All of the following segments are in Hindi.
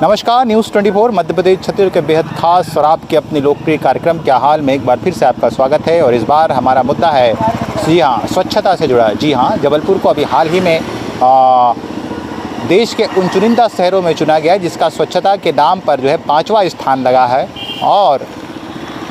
नमस्कार, न्यूज़ 24 मध्य प्रदेश छत्तीसगढ़ के बेहद खास और आपके अपने लोकप्रिय कार्यक्रम क्या हाल में एक बार फिर से आपका स्वागत है। और इस बार हमारा मुद्दा है जी हाँ, स्वच्छता से जुड़ा। जी हाँ, जबलपुर को अभी हाल ही में देश के उन चुनिंदा शहरों में चुना गया है जिसका स्वच्छता के नाम पर जो है 5वां स्थान लगा है। और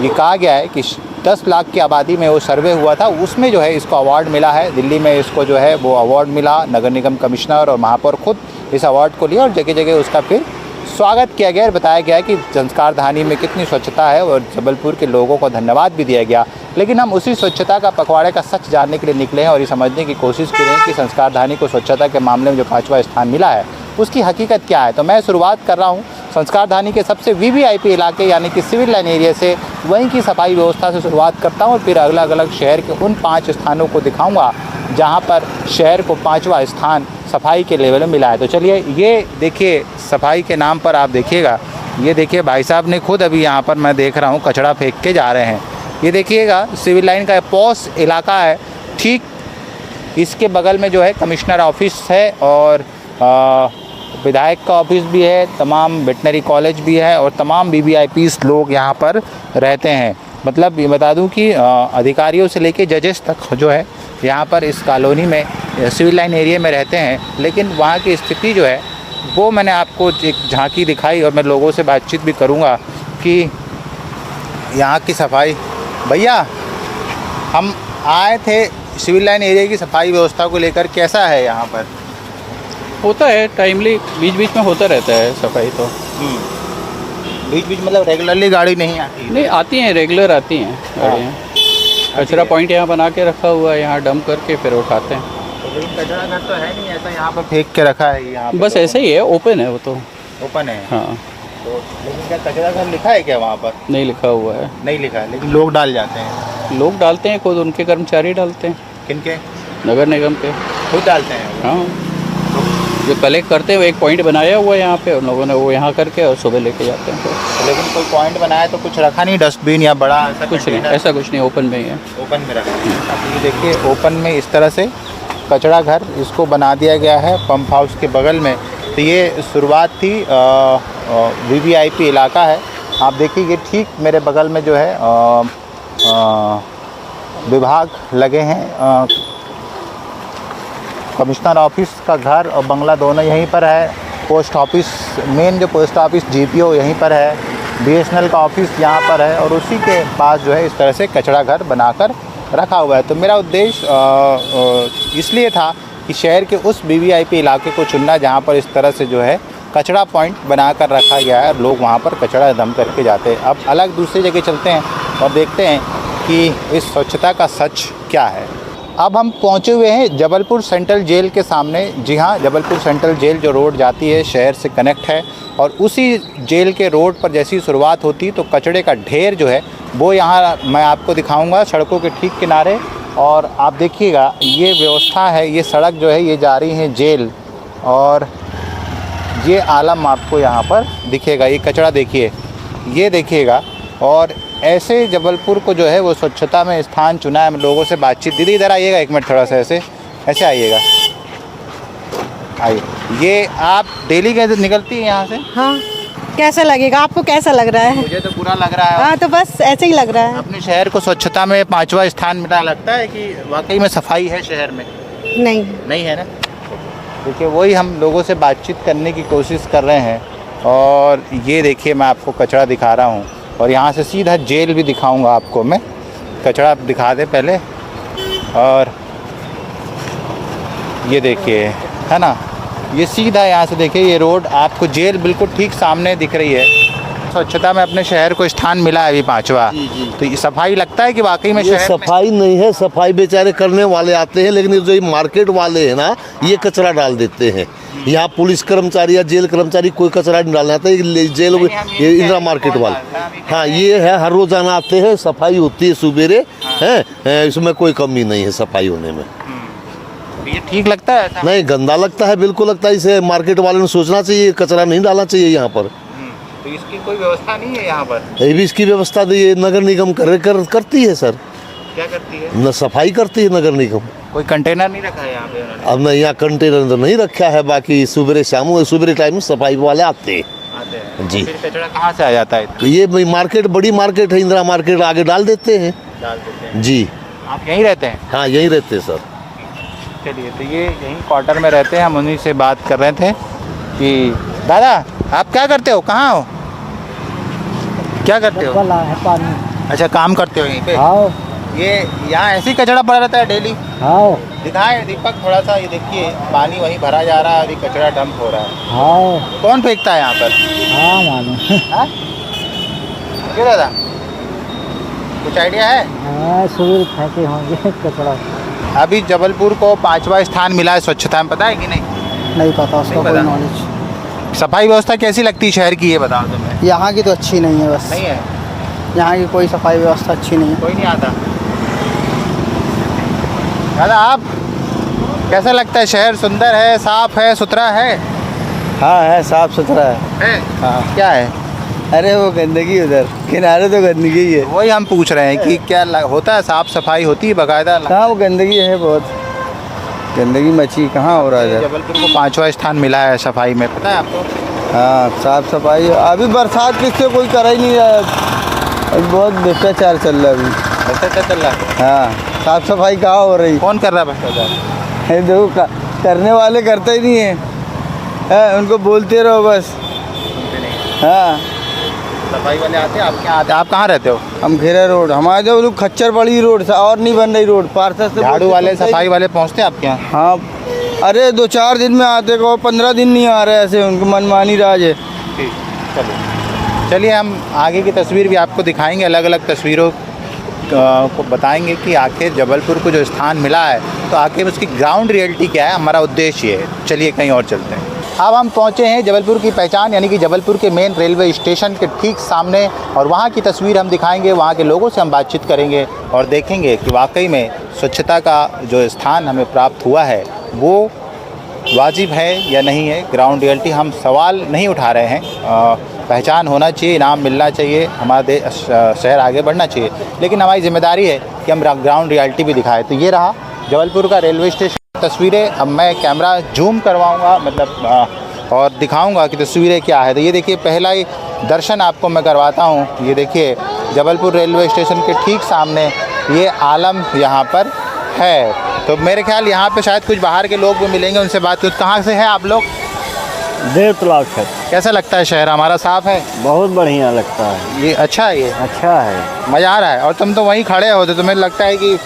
ये कहा गया है कि 10 लाख की आबादी में वो सर्वे हुआ था, उसमें जो है इसको अवार्ड मिला है। दिल्ली में इसको जो है वो अवार्ड मिला, नगर निगम कमिश्नर और महापौर खुद इस अवार्ड को लिया और जगह जगह उसका फिर स्वागत किया गया और बताया गया कि संस्कार धानी में कितनी स्वच्छता है और जबलपुर के लोगों को धन्यवाद भी दिया गया। लेकिन हम उसी स्वच्छता का पखवाड़े का सच जानने के लिए निकले हैं और ये समझने की कोशिश कर रहे हैं कि संस्कार धानी को स्वच्छता के मामले में जो 5वां स्थान मिला है उसकी हकीकत क्या है। तो मैं शुरुआत कर रहा हूँ संस्कार धानी के सबसे वीवीआईपी इलाके यानी कि सिविल लाइन एरिया से, वहीं की सफाई व्यवस्था से शुरुआत करता हूँ और फिर अलग अलग शहर के उन 5 स्थानों को दिखाऊँगा जहाँ पर शहर को 5वां स्थान सफाई के लेवल में मिला है। तो चलिए, ये देखिए सफाई के नाम पर आप देखिएगा, ये देखिए भाई साहब ने खुद अभी यहाँ पर मैं देख रहा हूँ कचरा फेंक के जा रहे हैं। ये देखिएगा सिविल लाइन का पॉश इलाका है, ठीक इसके बगल में जो है कमिश्नर ऑफिस है और विधायक का ऑफिस भी है, तमाम वेटनरी कॉलेज भी है और तमाम वीवीआईपीस लोग यहाँ पर रहते हैं। मतलब ये बता दूँ कि अधिकारियों से लेके जजेस तक जो है यहाँ पर इस कॉलोनी में सिविल लाइन एरिया में रहते हैं। लेकिन वहाँ की स्थिति जो है वो मैंने आपको एक झांकी दिखाई और मैं लोगों से बातचीत भी करूँगा कि यहाँ की सफाई। भैया, हम आए थे सिविल लाइन एरिया की सफाई व्यवस्था को लेकर, कैसा है यहाँ पर? होता है टाइमली, बीच बीच में होता रहता है सफाई। तो बीच बीच मतलब रेगुलरली गाड़ी नहीं आती? नहीं, आती हैं, रेगुलर आती हैं गाड़ियाँ। कचरा पॉइंट यहाँ बना के रखा हुआ है, यहाँ डंप करके फिर उठाते हैं। तो कचरा घर तो है नहीं ऐसा यहाँ पर फेंक के रखा है यहाँ बस ऐसे ही है, ओपन है वो तो। ओपन है? हाँ। तो लेकिन क्या कचरा घर लिखा है क्या वहाँ पर? नहीं लिखा हुआ है। नहीं लिखा है, लेकिन लोग डाल जाते हैं। लोग डालते हैं, खुद उनके कर्मचारी डालते हैं। किनके? नगर निगम के खुद डालते हैं? हाँ, जो कलेक्ट करते हैं वो एक पॉइंट बनाया हुआ है यहाँ पे, उन लोगों ने वो यहाँ करके और सुबह लेके जाते हैं। तो लेकिन कोई पॉइंट बनाया तो कुछ रखा नहीं, डस्टबिन या बड़ा ऐसा कुछ नहीं, ऐसा कुछ नहीं, ओपन में ही है। ओपन में रखा है। अब ये देखिए ओपन में इस तरह से कचरा घर इसको बना दिया गया है पंप हाउस के बगल में। तो ये शुरुआत थी, वीवीआईपी इलाका है। आप देखिए ठीक मेरे बगल में जो है विभाग लगे हैं, कमिश्नर ऑफिस का घर और बंगला दोनों यहीं पर है। पोस्ट ऑफिस, मेन जो पोस्ट ऑफिस जीपीओ यहीं पर है, बीएसएनएल का ऑफिस यहाँ पर है और उसी के पास जो है इस तरह से कचरा घर बनाकर रखा हुआ है। तो मेरा उद्देश्य इसलिए था कि शहर के उस वीवीआईपी इलाके को चुनना जहाँ पर इस तरह से जो है कचरा पॉइंट बनाकर रखा गया है, लोग वहाँ पर कचरा दम करके जाते हैं। अब अलग दूसरी जगह चलते हैं और देखते हैं कि इस स्वच्छता का सच क्या है। अब हम पहुंचे हुए हैं जबलपुर सेंट्रल जेल के सामने। जी हाँ, जबलपुर सेंट्रल जेल जो रोड जाती है शहर से कनेक्ट है और उसी जेल के रोड पर जैसी शुरुआत होती तो कचड़े का ढेर जो है वो यहाँ मैं आपको दिखाऊंगा सड़कों के ठीक किनारे। और आप देखिएगा ये व्यवस्था है, ये सड़क जो है ये जा रही है जेल और ये आलम आपको यहाँ पर दिखेगा। ये कचड़ा देखिए, ये देखिएगा। और ऐसे जबलपुर को जो है वो स्वच्छता में स्थान चुना है। लोगों से बातचीत, दीदी इधर आइएगा एक मिनट, थोड़ा सा ऐसे आइएगा, आइए। ये आप डेली कैसे निकलती है यहाँ से? हाँ, कैसा लगेगा आपको? कैसा लग रहा है? मुझे तो बुरा लग रहा है। हाँ, तो बस ऐसे ही लग रहा है। अपने शहर को स्वच्छता में 5वां स्थान मिला, लगता है कि वाकई में सफाई है शहर में? नहीं है ना। देखिए वही हम लोगों से बातचीत करने की कोशिश कर रहे हैं। और ये देखिए मैं आपको कचरा दिखा रहा हूँ और यहाँ से सीधा जेल भी दिखाऊंगा आपको मैं। कचरा दिखा दे पहले। और ये देखिए, है ना, ये सीधा यहाँ से देखिए ये रोड आपको जेल बिल्कुल ठीक सामने दिख रही है। स्वच्छता में अपने शहर को स्थान मिला है अभी 5वां। तो ये सफाई लगता है कि वाकई में ये शहर सफाई नहीं है, सफाई बेचारे करने वाले आते हैं, लेकिन जो ये मार्केट वाले हैं ना, ये कचरा डाल देते हैं। यहाँ पुलिस कर्मचारी या जेल कर्मचारी कोई कचरा नहीं डालना आता है। जेल ये इंदिरा मार्केट वाले, हाँ ये है, हर रोजाना आते हैं, सफाई होती है सुबेरे, है इसमें कोई कमी नहीं है सफाई होने में। ये ठीक लगता है ऐसा? नहीं, गंदा लगता है, बिल्कुल लगता है। इसे मार्केट वाले ने सोचना चाहिए, कचरा नहीं डालना चाहिए यहाँ पर। तो इसकी कोई व्यवस्था नहीं है यहाँ पर? ये भी इसकी व्यवस्था ये नगर निगम करती है सर। क्या करती है? न सफाई करती है नगर निगम। कोई कंटेनर नहीं रखा है यहाँ पे उन्होंने? अब नहीं, यहाँ कंटेनर तो नहीं रखा है, बाकी सुबह शाम सुबह टाइम में सफाई वाले आते हैं। आते हैं जी। फिर कचरा कहाँ से आ जाता है इतना? ये भाई मार्केट, बड़ी मार्केट है, इंदिरा मार्केट, आगे डाल देते हैं। डाल देते हैं। जी आप यहीं रहते हैं? हाँ, यहीं रहते हैं सर। चलिए, तो ये यहीं क्वार्टर में रहते हैं। हम उन्हीं से बात कर रहे थे कि दादा आप क्या करते हो, कहाँ हो, क्या करते हो? पानी। अच्छा, काम करते हो यहीं पे? हाँ ये यहाँ ऐसे ही कचरा पड़ा रहता है डेली? हाँ दिखाएं दीपक थोड़ा सा, ये देखिए पानी वहीं भरा जा रहा है और ये कचरा डंप हो रहा है। हाँ कौन फेंकता है यहाँ पर? हाँ मालूम। हाँ? क्यों दादा, कुछ आइडिया है? हाँ सूर्य फेंके होंगे कचरा। अभी जबलपुर को 5वां स्थान मिला है स्वच्छता में, पता है कि नहीं? नहीं पता उसका नहीं कोई पता। नॉलेज। सफाई व्यवस्था कैसी लगती है शहर की, ये बताओ तुम्हें। यहाँ की तो अच्छी नहीं है, बस नहीं है, यहाँ की कोई सफाई व्यवस्था अच्छी नहीं है। कोई नहीं आता। दादा आप, कैसा लगता है शहर? सुंदर है, साफ है, सुथरा है? हाँ है, साफ सुथरा है। हाँ। क्या है? अरे वो गंदगी, उधर किनारे तो गंदगी ही है। वही हम पूछ रहे हैं कि क्या होता है, साफ सफाई होती है बाकायदा? हाँ वो गंदगी है, बहुत गंदगी मची, कहाँ हो रहा है? जबलपुर को 5वां स्थान मिला है सफाई में, पता है आपको? हाँ साफ सफाई अभी बरसात किससे कोई कर ही नहीं रहा है, अभी बहुत भ्रष्टाचार चल रहा है अभी। भ्रष्टाचार चल रहा है? हाँ साफ सफाई कहाँ हो रही? कौन कर रहा है भ्रष्टाचार? है देखो करने वाले करते ही नहीं है, उनको बोलते रहो बस। हाँ सफाई वाले आते हैं आपके यहाँ? आते? आप कहाँ रहते हो? हम खेरा रोड, हमारे तो लोग खच्चर पड़ी रोड से और नहीं बन रही रोड, पार्षद से झाड़ू वाले, सफाई वाले पहुँचते हैं आपके यहाँ? हाँ अरे 2-4 दिन में आते को, 15 दिन नहीं आ रहे, ऐसे उनको मनमानी राज है। ठीक, चलिए हम आगे की तस्वीर भी आपको दिखाएंगे, अलग अलग तस्वीरों को बताएंगे कि आखिर जबलपुर को जो स्थान मिला है तो आखिर उसकी ग्राउंड रियलिटी क्या है, हमारा उद्देश्य है। चलिए कहीं और चलते हैं। अब हम पहुंचे हैं जबलपुर की पहचान यानी कि जबलपुर के मेन रेलवे स्टेशन के ठीक सामने, और वहां की तस्वीर हम दिखाएंगे, वहां के लोगों से हम बातचीत करेंगे और देखेंगे कि वाकई में स्वच्छता का जो स्थान हमें प्राप्त हुआ है वो वाजिब है या नहीं है। ग्राउंड रियलिटी हम सवाल नहीं उठा रहे हैं, पहचान होना चाहिए, इनाम मिलना चाहिए, हमारा शहर आगे बढ़ना चाहिए, लेकिन हमारी जिम्मेदारी है कि हम ग्राउंड रियलिटी भी दिखाएं। तो ये रहा जबलपुर का रेलवे स्टेशन तस्वीरें। अब मैं कैमरा जूम करवाऊंगा, मतलब और दिखाऊंगा कि तस्वीरें क्या है। तो ये देखिए, पहला ही दर्शन आपको मैं करवाता हूँ। ये देखिए जबलपुर रेलवे स्टेशन के ठीक सामने ये आलम यहाँ पर है। तो मेरे ख्याल यहाँ पे शायद कुछ बाहर के लोग भी मिलेंगे, उनसे बात करूँ। कहाँ से हैं आप लोग? डेढ़ तालाब है। कैसा लगता है शहर हमारा? साफ़ है? बहुत बढ़िया लगता है। ये अच्छा है, ये अच्छा है, मज़ा आ रहा है। और तुम तो वहीं खड़े हो तो तुम्हें लगता है कि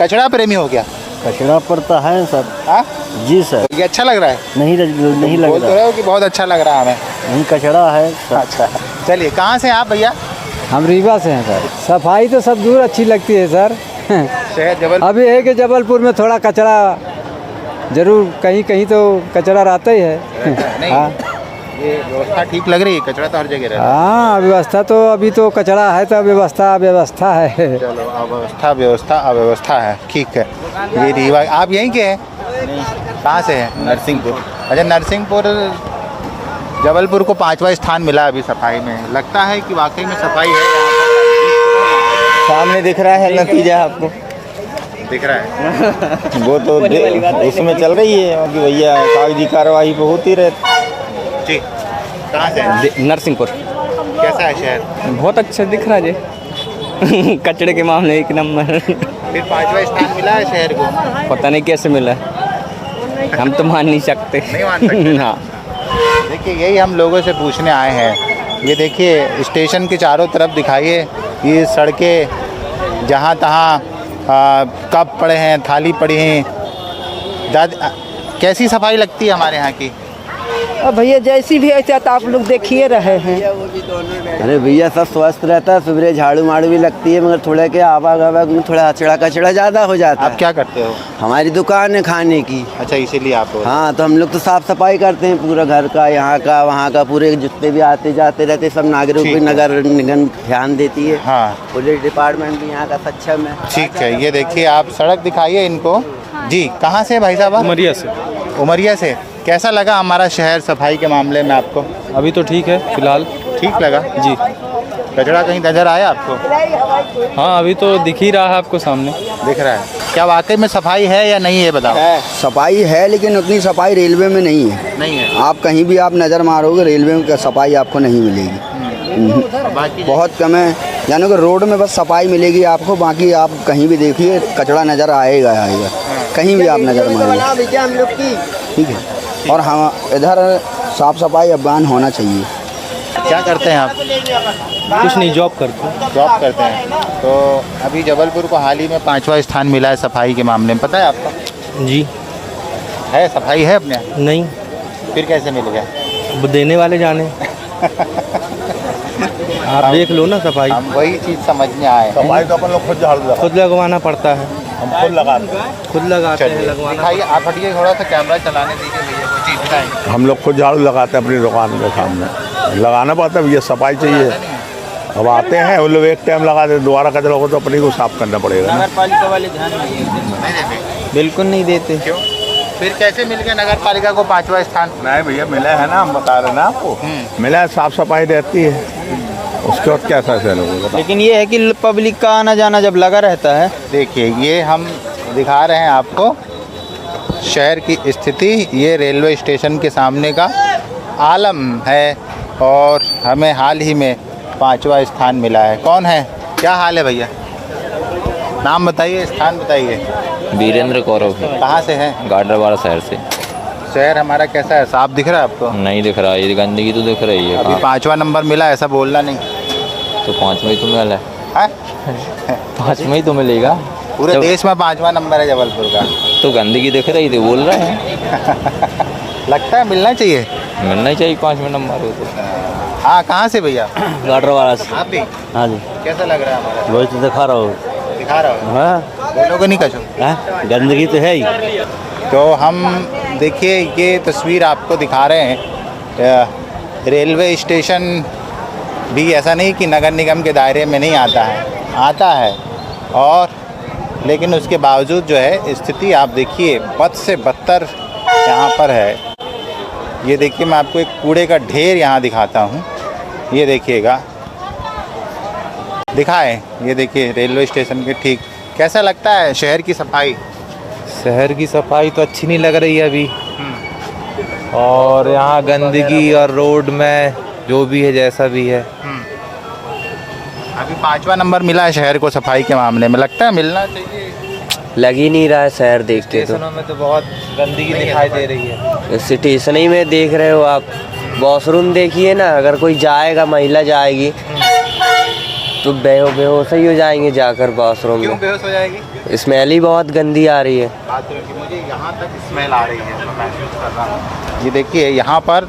कचरा प्रेमी हो क्या? कचरा पड़ता है सर। हाँ जी सर। ये अच्छा लग रहा है? नहीं लग बोल तो रहा रहे हो कि बहुत अच्छा लग रहा है हमें। नहीं, कचरा है सर। अच्छा, चलिए कहाँ से हैं आप भैया? हम रीवा से हैं सर। सफाई तो सब दूर अच्छी लगती है सर। शहर जबलपुर अभी है कि जबलपुर में थोड़ा कचरा जरूर कहीं कहीं तो कचरा रहता ही है। नहीं, हाँ ये व्यवस्था ठीक लग रही है? कचरा तो हर जगह रहता है। हाँ व्यवस्था तो अभी तो कचरा है तो व्यवस्था है। चलो, अव्यवस्था है, ठीक है। ये रीवा, आप यहीं के हैं? कहाँ से हैं? नरसिंहपुर। अच्छा, नरसिंहपुर। जबलपुर को 5वां स्थान मिला अभी सफाई में। लगता है कि वाकई में सफाई है यहाँ पर? सामने दिख रहा है नतीजा आपको, दिख रहा है। वो तो उसमें चल रही है कि भैया कागजी कार्रवाई पे होती रहती। जी, कहाँ से हैं? नरसिंहपुर। कैसा है शहर? बहुत अच्छा दिख रहा है कचरे के मामले एक नंबर। फिर 5वां स्थान मिला है शहर को? पता नहीं कैसे मिला, हम तो मान नहीं सकते। नहीं मान सकते? हाँ देखिए, यही हम लोगों से पूछने आए हैं। ये देखिए स्टेशन के चारों तरफ दिखाइए, ये सड़कें जहाँ तहाँ कप पड़े हैं, थाली पड़ी हैं। कैसी सफाई लगती है हमारे यहाँ की? अब भैया जैसी भी ऐसा तो आप लोग देखिए रहे हैं। अरे भैया सब स्वस्थ रहता है, सुबह झाड़ू माड़ू भी लगती है, मगर थोड़ा क्या आवागमन में थोड़ा कचड़ा ज़्यादा हो जाता है। आप क्या करते हो? हमारी दुकान है खाने की। अच्छा, इसीलिए आप? हाँ तो हम लोग तो साफ सफाई करते हैं पूरा घर का, यहाँ का वहाँ का, पूरे जितने भी आते जाते रहते सब नागरिकों की नगर निगम ध्यान देती है। हाँ, पुलिस डिपार्टमेंट भी यहाँ का सक्षम है। ठीक है। ये देखिए, आप सड़क दिखाइए इनको। जी, कहाँ से भाई साहब? उमरिया से। उमरिया से। कैसा लगा हमारा शहर सफाई के मामले में आपको? अभी तो ठीक है फिलहाल। ठीक लगा जी। कचरा कहीं नजर आया आपको? हाँ अभी तो दिख ही रहा है आपको सामने। दिख रहा है। क्या वाकई में सफाई है या नहीं है बताओ? सफाई है लेकिन उतनी सफाई रेलवे में नहीं है। नहीं है। आप कहीं भी आप नज़र मारोगे रेलवे में सफाई आपको नहीं मिलेगी। बाकी बहुत कम है, यानी कि रोड में बस सफाई मिलेगी आपको, बाकी आप कहीं भी देखिए कचरा नज़र आएगा आएगा, कहीं भी आप नज़र मारिए, ठीक है। और हम इधर साफ़ सफाई अभियान होना चाहिए। क्या करते हैं आप? कुछ नहीं, जॉब करते हैं। जॉब करते हैं। तो अभी जबलपुर को हाल ही में 5वां स्थान मिला है सफाई के मामले में, पता है आपको? जी है, सफाई है अपने यहाँ? नहीं, फिर कैसे मिल गया? वो देने वाले जाने। आप देख लो ना सफाई। हम वही चीज़ समझने आए हैं। सफाई तो अपन लोग खुद झाड़ू लगाते खुद लगवाना पड़ता है, हम खुद लगाते हैं। खुद लगाते हैं, चलिए, लगवाना। दिखाइए, आप हटिए थोड़ा सा, कैमरा चलाने दीजिए भैया को, चीज़ दिखाएंगे। हम लोग खुद झाड़ू लगाते हैं अपनी दुकान के सामने, लगाना पड़ता है, ये सफाई चाहिए। अब आते हैं वो लोग, एक टाइम लगाते, दोबारा कचरा हो तो अपनी को साफ करना पड़ेगा। नगर पालिका वाले ध्यान नहीं देते? बिल्कुल नहीं देते। क्यों? फिर कैसे मिल गया नगर पालिका को 5वां स्थान? नहीं भैया, मिला है ना, हम बता रहे हैं ना आपको, मिला है, साफ सफाई रहती है, उसके बाद क्या है लोगों को। लेकिन ये है कि पब्लिक का आना जाना जब लगा रहता है। देखिए, ये हम दिखा रहे हैं आपको शहर की स्थिति। ये रेलवे स्टेशन के सामने का आलम है और हमें हाल ही में 5वां स्थान मिला है। कौन है, क्या हाल है भैया? नाम बताइए, स्थान बताइए। वीरेंद्र कौरव है। कहाँ से हैं? गाडरवाड़ा शहर से। शहर हमारा कैसा है, साफ दिख रहा है आपको? नहीं दिख रहा, ये गंदगी तो दिख रही है। अभी 5वां नंबर मिला, ऐसा बोलना नहीं। तो 5वां ही तो मिला है? 5वां ही तो मिलेगा। पूरे देश में 5वां नंबर है जबलपुर का। तो गंदगी दिख रही थी, बोल रहे हैं। लगता है मिलना चाहिए। मिलना ही चाहिए 5वां नंबर हो तो। हाँ, कहाँ से भैया? गाडरवाड़ा से। आप भी? हाँ जी, कैसा लग रहा है हमारा? वही तो दिखा रहा हूँ। दिखा रहा हूँ। हाँ, बोलोगे नहीं कछो? गंदगी तो है ही। तो हम देखिए, ये तस्वीर आपको दिखा रहे हैं। रेलवे स्टेशन भी ऐसा नहीं कि नगर निगम के दायरे में नहीं आता है, आता है, और लेकिन उसके बावजूद जो है स्थिति आप देखिए बद से बदतर यहाँ पर है। ये देखिए, मैं आपको एक कूड़े का ढेर यहाँ दिखाता हूँ, ये देखिएगा, दिखाएं। ये देखिए रेलवे स्टेशन के ठीक। कैसा लगता है शहर की सफाई? शहर की सफाई तो अच्छी नहीं लग रही है अभी, और यहाँ गंदगी और रोड में जो भी है जैसा भी है। अभी 5वां नंबर मिला है शहर को सफाई के मामले में, लगता है मिलना चाहिए। लग ही नहीं रहा है शहर देखते तो। स्टेशनों में तो बहुत गंदगी दिखाई दे रही है। स्टेशन ही में देख रहे हो आप, वॉशरूम देखिए ना, अगर कोई जाएगा, महिला जाएगी तो बेहोश ही हो जाएंगे जाकर वॉशरूम क्यों में। बेहोश हो जाएगी? स्मेल ही बहुत गंदी आ रही है। बात कि मुझे यहाँ तक स्मेल आ रही है, मैं महसूस कर रहा हूँ। ये देखिए यहाँ पर,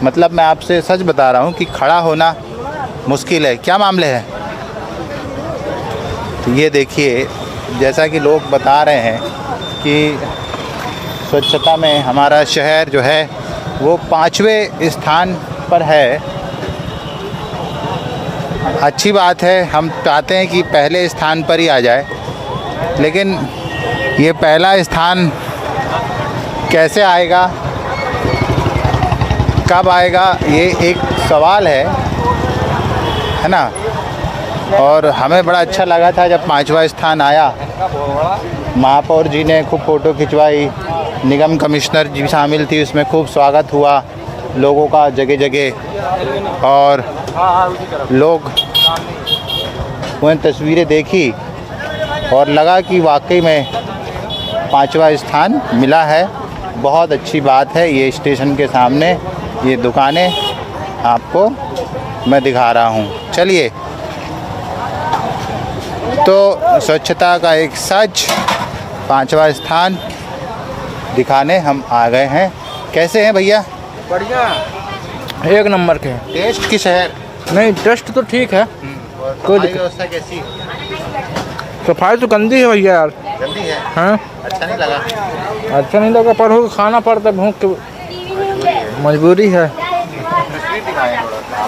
मतलब मैं आपसे सच बता रहा हूँ कि खड़ा होना मुश्किल है। क्या मामले हैं? तो ये देखिए, जैसा कि लोग बता रहे हैं कि स्वच्छता में हमारा शहर जो है वो 5वें स्थान पर है। अच्छी बात है, हम चाहते हैं कि पहले स्थान पर ही आ जाए, लेकिन ये पहला स्थान कैसे आएगा, कब आएगा, ये एक सवाल है ना। और हमें बड़ा अच्छा लगा था जब 5वां स्थान आया। महापौर जी ने खूब फ़ोटो खिंचवाई, निगम कमिश्नर जी शामिल थी, उसमें खूब स्वागत हुआ लोगों का जगह जगह, और लोग वो तस्वीरें देखी और लगा कि वाकई में 5वां स्थान मिला है। बहुत अच्छी बात है। ये स्टेशन के सामने ये दुकानें आपको मैं दिखा रहा हूँ। चलिए, तो स्वच्छता का एक सच 5वां स्थान दिखाने हम आ गए हैं। कैसे हैं भैया? बढ़िया, एक नंबर के। टेस्ट की शहर नहीं, टेस्ट तो ठीक है। कोई व्यवस्था कैसी? सफाई तो गंदी है भैया यार। गंदी है? हाँ, अच्छा नहीं लगा? अच्छा नहीं लगा, पर हो खाना पड़ता है, भूख के मजबूरी है। तस्वीर दिखाएं थोड़ा सा,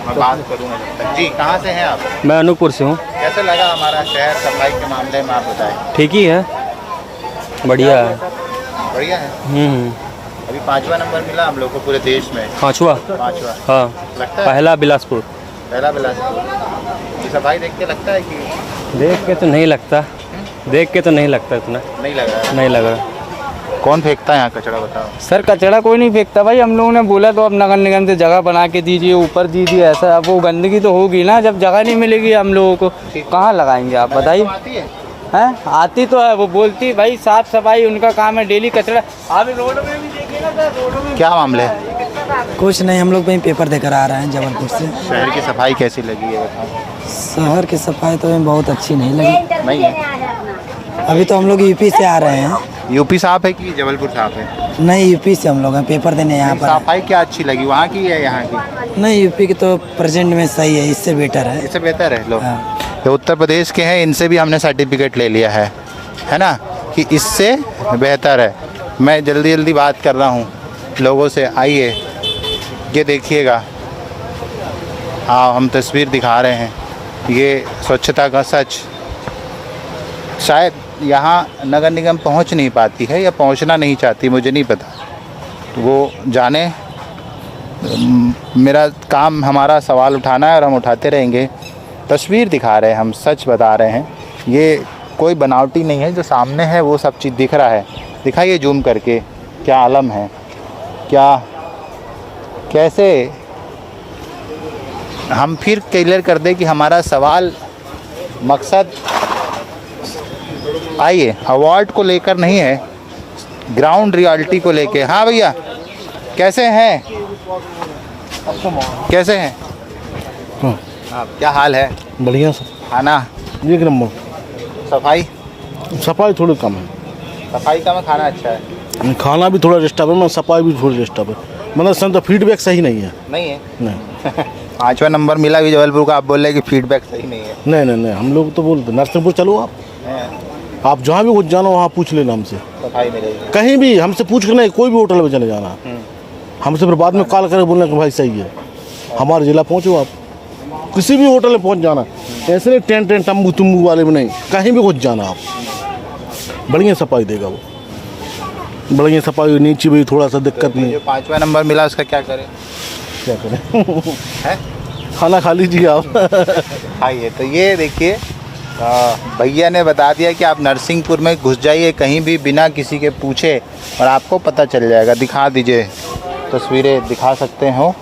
मैं बात करूँगा जब तक। जी, कहाँ से हैं आप? मैं अनूपपुर से हूँ। कैसे लगा हमारा शहर सफाई के मामले में, आप बताएं। ठीक ही है, बढ़िया है। बढ़िया है। अभी 5वां नंबर मिला हम लोग को पूरे देश में। 5वां? 5वां। हाँ, लगता है पहला बिलासपुर। पहला बिलासपुर। ये सफाई देख के लगता है कि देख के तो नहीं लगता, देख के तो नहीं लगता इतना, नहीं लग रहा है। नहीं लग रहा। कौन फेंकता है यहाँ कचरा बताओ? सर कचरा कोई नहीं फेंकता भाई, हम लोगों ने बोला तो अब नगर निगम से जगह बना के दीजिए, ऊपर दीजिए, ऐसा। अब वो गंदगी तो होगी ना, जब जगह नहीं मिलेगी हम लोगों को कहाँ लगाएंगे आप बताइए? हैं आती तो है, वो बोलती भाई साफ सफाई उनका काम है, डेली कचरा। आप रोड में भी देखिए ना सर, रोडों में क्या मामले? कुछ नहीं, हम लोग वहीं पेपर देकर आ रहे हैं जबलपुर से। शहर की सफाई कैसी लगी है बताओ? शहर की सफाई तो हमें बहुत अच्छी नहीं लगी। नहीं है। अभी तो हम लोग यूपी से आ रहे हैं। यूपी साफ है कि जबलपुर साफ है? नहीं, यूपी से हम लोग हैं, पेपर देने यहाँ पर। सफाई क्या अच्छी लगी, वहाँ की है यहाँ की? नहीं, यूपी की तो प्रेजेंट में सही है, इससे बेटर है। इससे बेहतर है लोग। हाँ। तो उत्तर प्रदेश के हैं, इनसे भी हमने सर्टिफिकेट ले लिया है ना, कि इससे बेहतर है। मैं जल्दी जल्दी बात कर रहा हूँ लोगों से। आइए ये देखिएगा, हाँ हम तस्वीर दिखा रहे हैं, ये स्वच्छता का सच। शायद यहाँ नगर निगम पहुँच नहीं पाती है या पहुँचना नहीं चाहती, मुझे नहीं पता, वो जाने। मेरा काम, हमारा सवाल उठाना है और हम उठाते रहेंगे। तस्वीर दिखा रहे हैं हम, सच बता रहे हैं, ये कोई बनावटी नहीं है। जो सामने है वो सब चीज़ दिख रहा है। दिखाइए जूम करके, क्या आलम है, क्या कैसे हम फिर क्लियर कर दें कि हमारा सवाल मकसद आइए अवार्ड को लेकर नहीं है, ग्राउंड रियलिटी को लेके। हाँ भैया कैसे हैं, कैसे हैं आप, क्या हाल है? बढ़िया सर, खाना एक नंबर। सफाई? सफाई थोड़ी कम है। सफाई कम है, खाना अच्छा है। खाना भी थोड़ा डिस्टर्ब है, मैं सफाई भी थोड़ी डिस्टर्ब है। मतलब सर तो फीडबैक सही नहीं है। नहीं है? नहीं 5वां नंबर मिला भी जबलपुर का, आप बोल रहे हैं कि फीडबैक सही नहीं है। नहीं नहीं नहीं, हम लोग तो बोलते नरसिंहपुर चलो आप जहाँ भी कुछ जानो वहाँ पूछ लेना हमसे, सफाई मिलेगी कहीं भी हमसे पूछ के नहीं, कोई भी होटल में चले जाना, हमसे फिर बाद में कॉल करके बोलना कि भाई सही है, हमारे ज़िला पहुँचो। आप किसी भी होटल में पहुँच जाना, ऐसे नहीं टेंट तम्बू तुम्बू वाले में नहीं, कहीं भी कुछ जाना आप, बढ़िया सफाई देगा वो, बढ़िया सफाई। नीचे भी थोड़ा सा दिक्कत नहीं। जो 5वां नंबर मिला उसका क्या करें? क्या करें है? खाना खा लीजिए आप। आइए तो ये देखिए, भैया ने बता दिया कि आप नरसिंहपुर में घुस जाइए कहीं भी बिना किसी के पूछे और आपको पता चल जाएगा। दिखा दीजिए, तस्वीरें दिखा सकते हो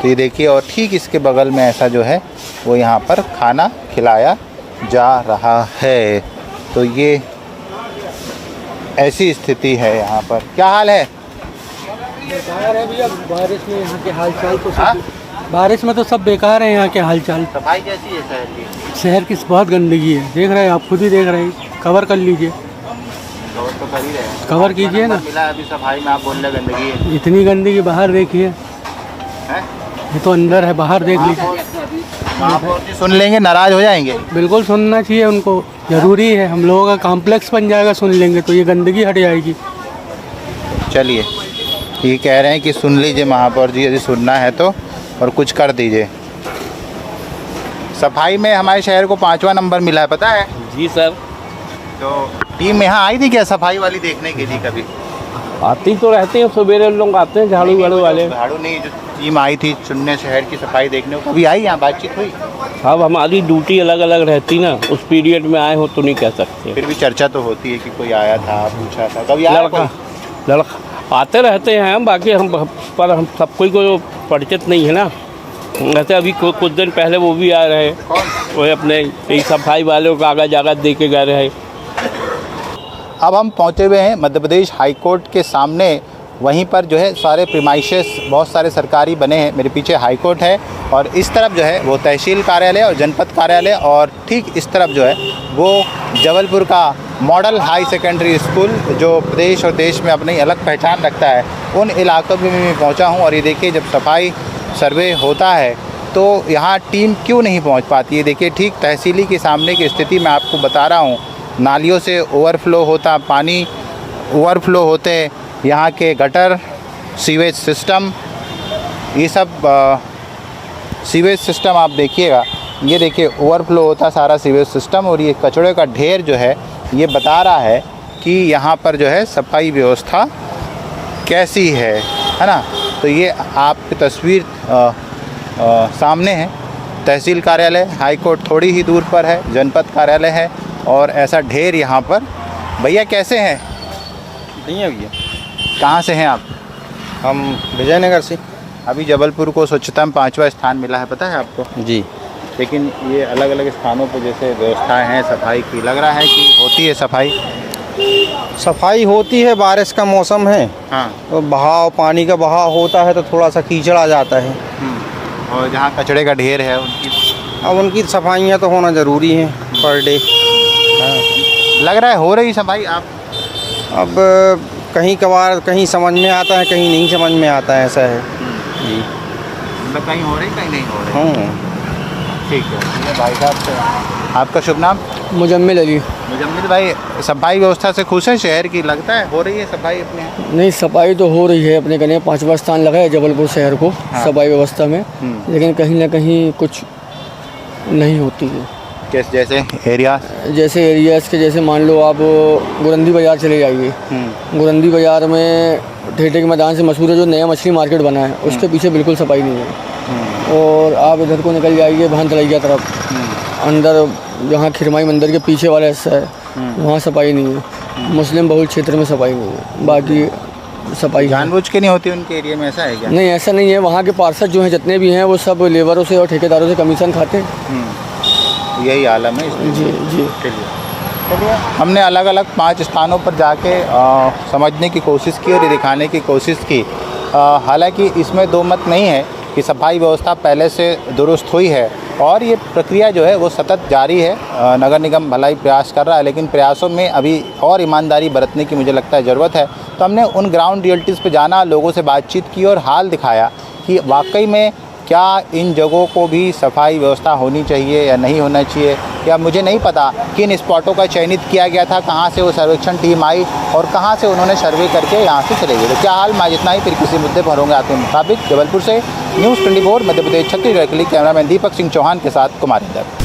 तो ये देखिए। और ठीक इसके बगल में ऐसा जो है वो यहाँ पर खाना खिलाया जा रहा है। तो ये ऐसी स्थिति है यहाँ पर। क्या हाल है? बेकार है भैया, बारिश में यहाँ के हालचाल तो हाँ? बारिश में तो सब बेकार है यहाँ के हालचाल। सफाई कैसी है शहर की? शहर की बहुत गंदगी है, देख रहे हैं आप, खुद ही देख रहे हैं। कवर कर लीजिए, कवर तो कर ही रहे हैं। कवर कीजिए ना। मिला अभी सफाई में, आप बोल रहे गंदगी है। इतनी गंदगी, बाहर देखिए, हैं? ये तो अंदर है, बाहर देख लीजिए। महापौर जी सुन लेंगे, नाराज हो जाएंगे? बिल्कुल सुनना चाहिए उनको, ज़रूरी है। हम लोगों का कॉम्प्लेक्स बन जाएगा, सुन लेंगे तो ये गंदगी हट जाएगी। चलिए, ये कह रहे हैं कि सुन लीजिए महापौर जी, यदि सुनना है तो, और कुछ कर दीजिए। सफाई में हमारे शहर को 5वां नंबर मिला है, पता है? जी सर। तो टीम यहाँ आई थी क्या सफाई वाली देखने के लिए कभी? आती तो रहते हैं, सवेरे लोग आते हैं झाड़ू वाड़ू वाले। झाड़ू नहीं, जो टीम आई थी चुनने शहर की सफाई देखने को, कभी आई यहाँ, बातचीत हुई? अब हमारी ड्यूटी अलग अलग रहती ना, उस पीरियड में आए हो तो नहीं कह सकते। फिर भी चर्चा तो होती है कि कोई आया था, पूछा था, कभी आया कोई? लड़का आते रहते हैं, बाकी हम पर हम सब कोई को परिचित नहीं है ना। वैसे अभी कुछ दिन पहले वो भी आ रहे हैं, वो अपने यही सफाई वाले को कागज आगज दे के गए रहे। अब हम पहुँचे हुए हैं मध्य प्रदेश हाई कोर्ट के सामने। वहीं पर जो है सारे प्रीमाइसेस बहुत सारे सरकारी बने हैं। मेरे पीछे हाई कोर्ट है और इस तरफ जो है वो तहसील कार्यालय और जनपद कार्यालय, और ठीक इस तरफ जो है वो जबलपुर का मॉडल हाई सेकेंडरी स्कूल, जो प्रदेश और देश में अपनी अलग पहचान रखता है। उन इलाकों में मैं पहुंचा हूं और ये देखिए, जब सफाई सर्वे होता है तो यहाँ टीम क्यों नहीं पहुँच पाती है। देखिए ठीक तहसीली के सामने की स्थिति मैं आपको बता रहा हूँ। नालियों से ओवरफ्लो होता पानी, ओवरफ्लो होते यहाँ के गटर, सीवेज सिस्टम, ये सब सीवेज सिस्टम आप देखिएगा, ये देखिए ओवरफ्लो होता सारा सीवेज सिस्टम। और ये कचड़े का ढेर जो है ये बता रहा है कि यहाँ पर जो है सफाई व्यवस्था कैसी है ना। तो ये आपकी तस्वीर सामने है। तहसील कार्यालय, हाई कोर्ट थोड़ी ही दूर पर है, जनपद कार्यालय है और ऐसा ढेर यहाँ पर। भैया कैसे हैं? नहीं है भैया, कहाँ से हैं आप? हम विजयनगर से। अभी जबलपुर को स्वच्छता में 5वां स्थान मिला है, पता है आपको? जी। लेकिन ये अलग अलग स्थानों पर जैसे व्यवस्थाएं हैं सफाई की, लग रहा है कि होती है सफाई? सफाई होती है, बारिश का मौसम है। हाँ। तो बहाव, पानी का बहाव होता है तो थोड़ा सा कीचड़ आ जाता है। और जहाँ कचड़े का ढेर है उनकी, अब उनकी सफाइयाँ तो होना ज़रूरी है पर डे। लग रहा है हो रही सफाई? आप अब कहीं कभार कहीं समझ में आता है, कहीं नहीं समझ में आता है, ऐसा है जी। मतलब कहीं हो रही कहीं नहीं हो रही। ठीक है। ये भाई साहब से आपका शुभ नाम? मुजम्मिल अली। मुजम्मिल भाई, सफाई व्यवस्था से खुश है शहर की? लगता है हो रही है सफाई अपने यहाँ? नहीं, सफाई तो हो रही है अपने कने 5वां स्थान लगा है जबलपुर शहर को सफाई व्यवस्था में, लेकिन कहीं ना कहीं कुछ नहीं होती है। जैसे एरिया, जैसे एरियाज़ के, जैसे मान लो आप गुरंदी बाज़ार चले जाइए। गुरंदी बाज़ार में ठेठे के मैदान से मशहूर है जो नया मछली मार्केट बना है, उसके पीछे बिल्कुल सफाई नहीं है। और आप इधर को निकल जाइए भान तलैया तरफ, अंदर जहाँ खिरमाई मंदिर के पीछे वाला हिस्सा है, वहाँ सफाई नहीं है। मुस्लिम बहुल क्षेत्र में सफाई नहीं है। बाकी सफाई जानबूझ के नहीं होती उनके एरिया में, ऐसा है क्या? नहीं, ऐसा नहीं है। वहाँ के पार्षद जो हैं जितने भी हैं वो सब लेबरों से और ठेकेदारों से कमीशन खाते हैं। यही आलम है इसमें। जी जी। चलिए, हमने अलग अलग 5 स्थानों पर जाके समझने की कोशिश की और ये दिखाने की कोशिश की। हालांकि इसमें दो मत नहीं है कि सफाई व्यवस्था पहले से दुरुस्त हुई है और ये प्रक्रिया जो है वो सतत जारी है। नगर निगम भलाई प्रयास कर रहा है, लेकिन प्रयासों में अभी और ईमानदारी बरतने की मुझे लगता है ज़रूरत है। तो हमने उन ग्राउंड रियलिटीज़ पे जाना, लोगों से बातचीत की और हाल दिखाया कि वाकई में क्या इन जगहों को भी सफाई व्यवस्था होनी चाहिए या नहीं होना चाहिए, या मुझे नहीं पता किन स्पॉटों का चयनित किया गया था, कहाँ से वो सर्वेक्षण टीम आई और कहाँ से उन्होंने सर्वे करके यहाँ से चले गए। तो क्या हाल, मैं जितना ही फिर किसी मुद्दे पर होंगे आपके मुताबिक। जबलपुर से न्यूज़ 24 मध्य प्रदेश छत्तीसगढ़ के लिए कैमरामैन दीपक सिंह चौहान के साथ कुमार इंदर।